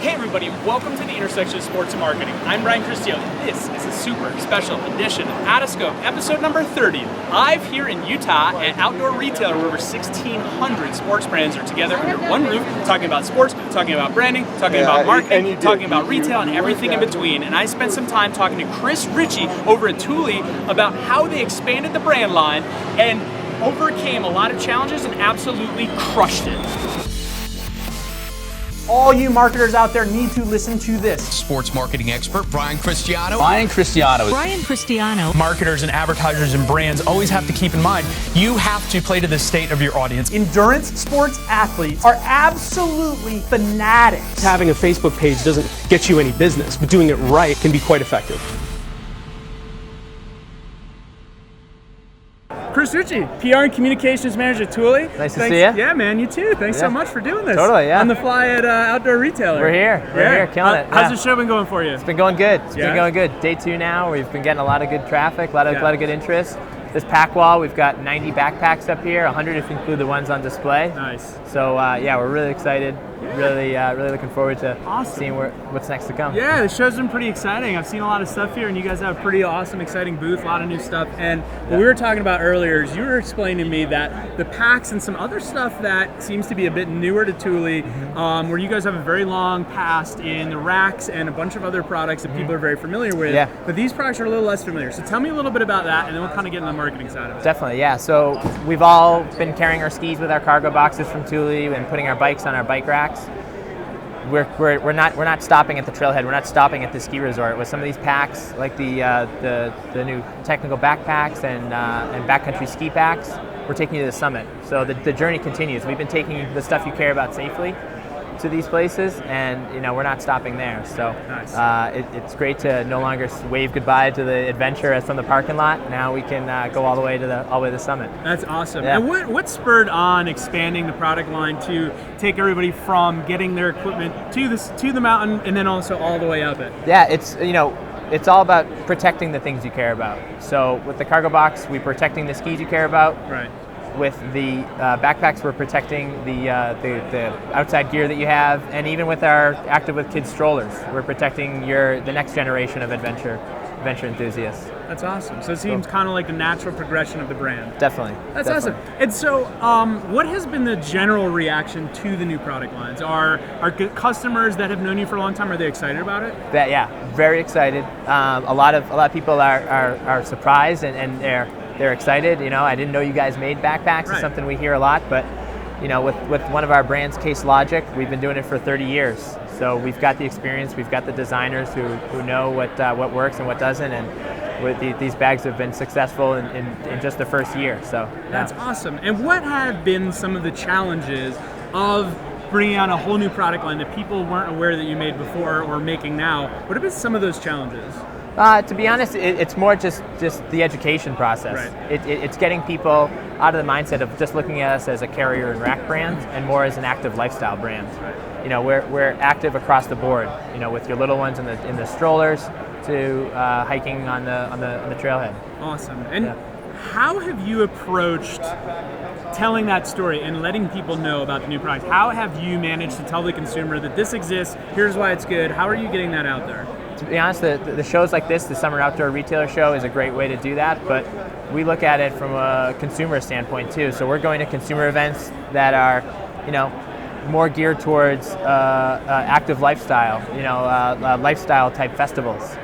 Hey everybody, welcome to the intersection of sports and marketing. I'm Cristiano. This is a super special edition of OUTOFSCOPE, episode number 30. Live here in Utah at Outdoor Retailer, where over 1,600 sports brands are together under one roof, talking about sports, talking about branding, talking about marketing, talking about retail, and everything in between. And I spent some time talking to Chris Ritchie over at Thule about how they expanded the brand line and overcame a lot of challenges and absolutely crushed it. All you marketers out there need to listen to this. Sports marketing expert Cristiano. Cristiano. Marketers and advertisers and brands always have to keep in mind, you have to play to the state of your audience. Endurance sports athletes are absolutely fanatics. Having a Facebook page doesn't get you any business, but doing it right can be quite effective. Chris Ritchie, PR and Communications Manager at Thule. Nice to see you. Yeah, man, you too. Thanks so much for doing this. Totally, yeah. On the fly at Outdoor Retailer. We're here, killing it. How's the show been going for you? It's been going good. It's been going good. Day 2 now. We've been getting a lot of good traffic, a lot of good interest. This pack wall, we've got 90 backpacks up here, 100 if you include the ones on display. Nice. So yeah, we're really excited. Really looking forward to seeing what's next to come. Yeah, the show's been pretty exciting. I've seen a lot of stuff here, and you guys have a pretty awesome, exciting booth, a lot of new stuff. And what we were talking about earlier is you were explaining to me that the packs and some other stuff that seems to be a bit newer to Thule, where you guys have a very long past in the racks and a bunch of other products that people are very familiar with. Yeah. But these products are a little less familiar. So tell me a little bit about that, and then we'll kind of get into the marketing side of it. Definitely, yeah. So we've all been carrying our skis with our cargo boxes from Thule and putting our bikes on our bike racks. We're not stopping at the trailhead. We're not stopping at the ski resort. With some of these packs, like the new technical backpacks and backcountry ski packs, we're taking you to the summit. So the journey continues. We've been taking the stuff you care about safely to these places, and we're not stopping there. So it's great to no longer wave goodbye to the adventure as from the parking lot. Now we can go all the way to the summit. That's awesome. Yeah. And what spurred on expanding the product line to take everybody from getting their equipment to the mountain and then also all the way up it? Yeah, it's all about protecting the things you care about. So with the cargo box, we're protecting the skis you care about. Right. With the backpacks, we're protecting the outside gear that you have, and even with our Active with Kids strollers, we're protecting the next generation of adventure enthusiasts. That's awesome. So it seems kind of like the natural progression of the brand. Definitely. That's awesome. And so, what has been the general reaction to the new product lines? Are customers that have known you for a long time, are they excited about it? Yeah, very excited. A lot of people are surprised and they're excited. I didn't know you guys made backpacks. It's something we hear a lot, but with one of our brands, Case Logic, we've been doing it for 30 years. So we've got the experience, we've got the designers who know what works and what doesn't, and these bags have been successful in just the first year. So that's awesome. And what have been some of the challenges of bringing on a whole new product line that people weren't aware that you made before or making now? What have been some of those challenges? To be honest, it's more just the education process. Right. It's getting people out of the mindset of just looking at us as a carrier and rack brand and more as an active lifestyle brand. Right. We're active across the board. With your little ones in the strollers to hiking on the trailhead. Awesome. And how have you approached telling that story and letting people know about the new product? How have you managed to tell the consumer that this exists? Here's why it's good. How are you getting that out there? To be honest, the shows like this, the Summer Outdoor Retailer Show, is a great way to do that, but we look at it from a consumer standpoint too. So we're going to consumer events that are, more geared towards active lifestyle, lifestyle type festivals,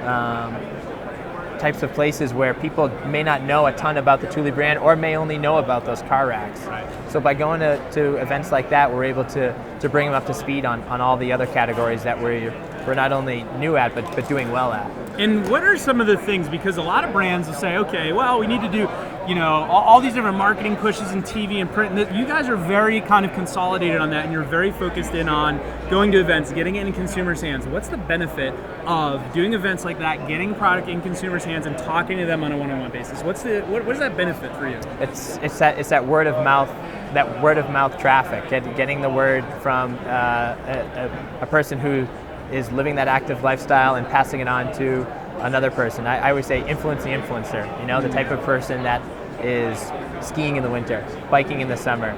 types of places where people may not know a ton about the Thule brand or may only know about those car racks. Right. So by going to events like that, we're able to bring them up to speed on all the other categories that we're not only new at, but doing well at. And what are some of the things, because a lot of brands will say, okay, well, we need to do, all these different marketing pushes in TV and print. You guys are very kind of consolidated on that, and you're very focused in on going to events, getting it in consumers' hands. What's the benefit of doing events like that, getting product in consumers' hands and talking to them on a one-on-one basis? What does that benefit for you? It's that word of mouth. That word of mouth traffic, getting the word from a person who is living that active lifestyle and passing it on to another person. I always say influence the influencer, the type of person that is skiing in the winter, biking in the summer,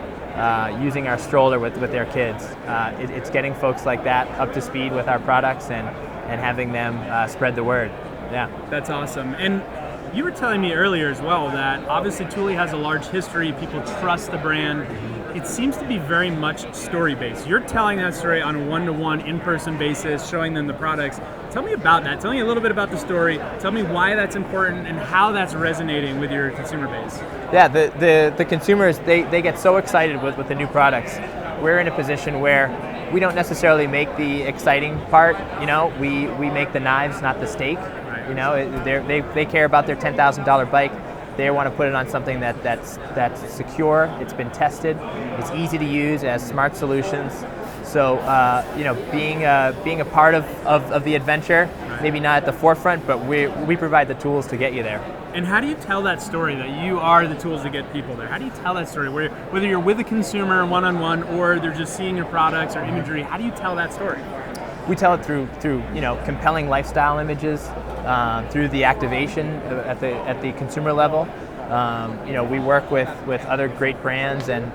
using our stroller with their kids. It's getting folks like that up to speed with our products and having them spread the word. Yeah. That's awesome. And you were telling me earlier as well that obviously Thule has a large history, people trust the brand. It seems to be very much story-based. You're telling that story on a one-to-one, in-person basis, showing them the products. Tell me about that. Tell me a little bit about the story. Tell me why that's important and how that's resonating with your consumer base. Yeah, the consumers, they get so excited with the new products. We're in a position where we don't necessarily make the exciting part. We make the knives, not the steak. They care about their $10,000 bike. They want to put it on something that's secure. It's been tested. It's easy to use. It has smart solutions. So being a part of the adventure, maybe not at the forefront, but we provide the tools to get you there. And how do you tell that story that you are the tools to get people there? How do you tell that story? Whether you're with a consumer one-on-one or they're just seeing your products or imagery, how do you tell that story? We tell it through compelling lifestyle images, through the activation at the consumer level. We work with other great brands and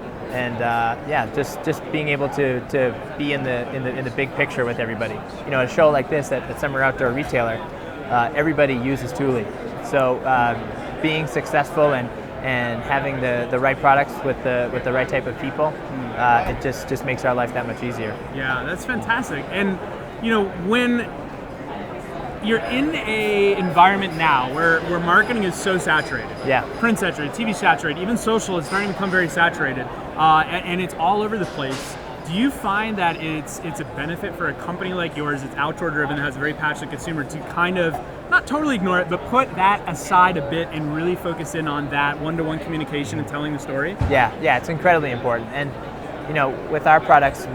just being able to be in the big picture with everybody. A show like this at Summer Outdoor Retailer, everybody uses Thule. So being successful and having the right products with the right type of people, it just makes our life that much easier. Yeah, that's fantastic. And when you're in a environment now where marketing is so saturated, print saturated, TV saturated, even social is starting to become very saturated, and it's all over the place. Do you find that it's a benefit for a company like yours, it's outdoor driven, that has a very passionate consumer, to kind of not totally ignore it, but put that aside a bit and really focus in on that one-to-one communication and telling the story? Yeah, it's incredibly important. And with our products,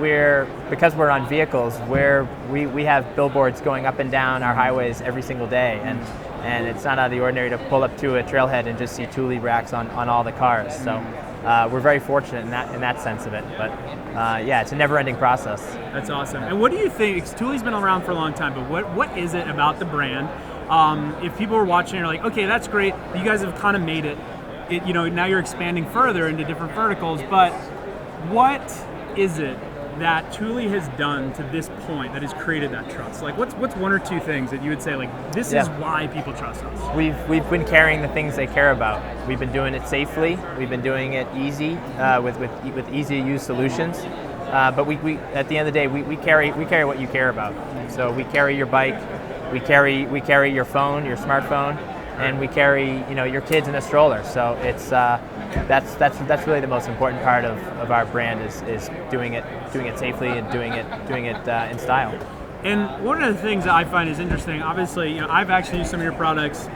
because we're on vehicles, we have billboards going up and down our highways every single day, and it's not out of the ordinary to pull up to a trailhead and just see Thule racks on all the cars. So we're very fortunate in that sense of it. But it's a never-ending process. That's awesome. And what do you think? Thule's been around for a long time, but what is it about the brand? If people are watching and are like, okay, that's great, you guys have kind of made it. Now you're expanding further into different verticals, but what is it that Thule has done to this point that has created that trust? Like, what's one or two things that you would say, like, this is why people trust us? We've been carrying the things they care about. We've been doing it safely. We've been doing it easy with easy to use solutions. But we at the end of the day, we carry what you care about. So we carry your bike, we carry your phone, your smartphone, and we carry your kids in a stroller. So it's that's really the most important part of our brand is doing it safely and doing it in style. And one of the things that I find is interesting, obviously, I've actually used some of your products,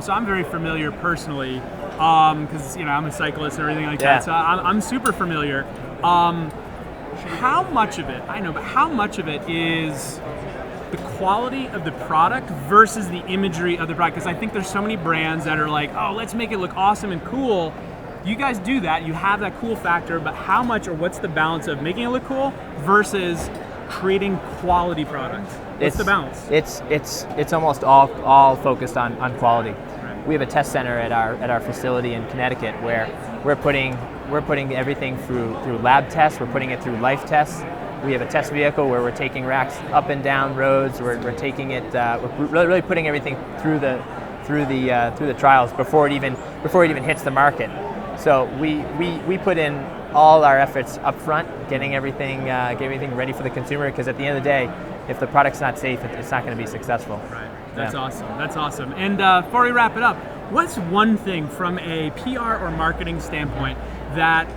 so I'm very familiar personally, because I'm a cyclist and everything like that. So I'm super familiar. How much of it is the quality of the product versus the imagery of the product? Because I think there's so many brands that are like, oh, let's make it look awesome and cool. You guys do that, you have that cool factor, but how much, or what's the balance of making it look cool versus creating quality products? What's the balance? It's almost all focused on quality. Right. We have a test center at our facility in Connecticut where we're putting everything through lab tests, we're putting it through life tests. We have a test vehicle where we're taking racks up and down roads. We're taking it. We're really putting everything through the trials before it even hits the market. So we put in all our efforts up front, getting everything ready for the consumer. Because at the end of the day, if the product's not safe, it's not going to be successful. Right. That's awesome. That's awesome. And before we wrap it up, what's one thing from a PR or marketing standpoint that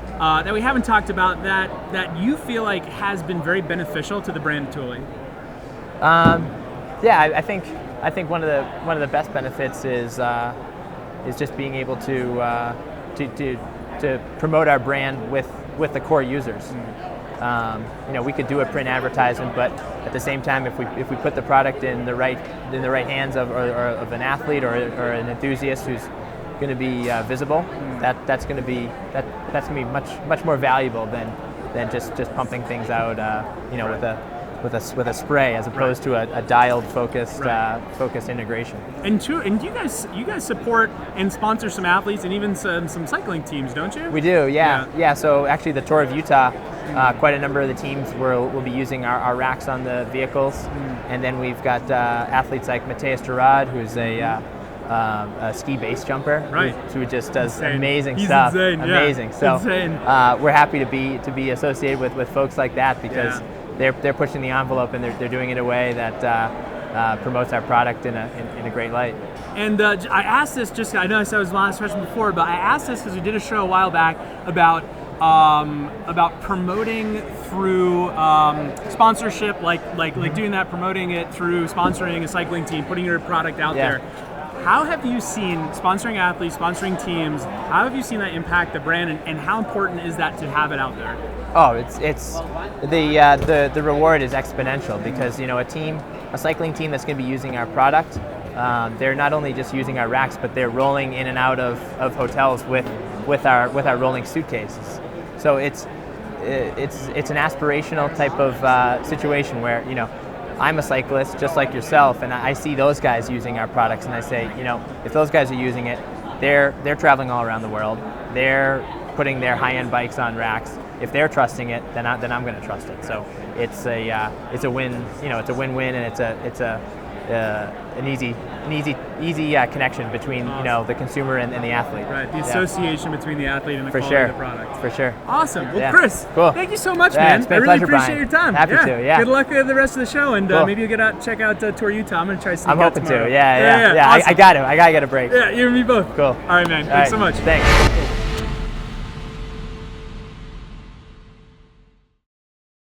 we haven't talked about that you feel like has been very beneficial to the brand Thule? I think one of the best benefits is just being able to promote our brand with the core users. We could do a print advertisement, but at the same time, if we put the product in the right hands of an athlete or an enthusiast who's going to be visible, that's going to be much more valuable than just pumping things out with a spray as opposed to a dialed focused integration. And do you guys support and sponsor some athletes and even some cycling teams, don't you? We do, yeah. So actually, the Tour of Utah, quite a number of the teams will be using our racks on the vehicles, and then we've got athletes like Mateus Gerard, who's a ski base jumper, who just does amazing stuff. Amazing. Yeah. So insane. We're happy to be associated with folks like that because they're pushing the envelope and they're doing it in a way that promotes our product in a great light. And I asked this I know I said it was the last question before, but I asked this because we did a show a while back about promoting through sponsorship, like doing that, promoting it through sponsoring a cycling team, putting your product out there. How have you seen sponsoring athletes, sponsoring teams? How have you seen that impact the brand, and how important is that to have it out there? Oh, it's the reward is exponential because a cycling team that's going to be using our product, they're not only just using our racks, but they're rolling in and out of hotels with our rolling suitcases. So it's an aspirational type of situation where I'm a cyclist just like yourself, and I see those guys using our products, and I say, if those guys are using it, they're traveling all around the world. They're putting their high-end bikes on racks. If they're trusting it, then I'm going to trust it. So it's a win. It's a win-win, and it's an easy connection between the consumer and the athlete. Right, the association between the athlete and the quality of the product. For sure. Awesome. Well, Chris, cool. Thank you so much, man. It's been I really pleasure, appreciate Brian. your time. Happy to. Yeah. Good luck with the rest of the show, and Cool. maybe you'll check out Tour Utah. I'm gonna try to sneak I'm out hoping tomorrow. to. Yeah. Awesome. I gotta get a break. Yeah, you and me both. Cool. All right, man. Thanks so much. Thanks.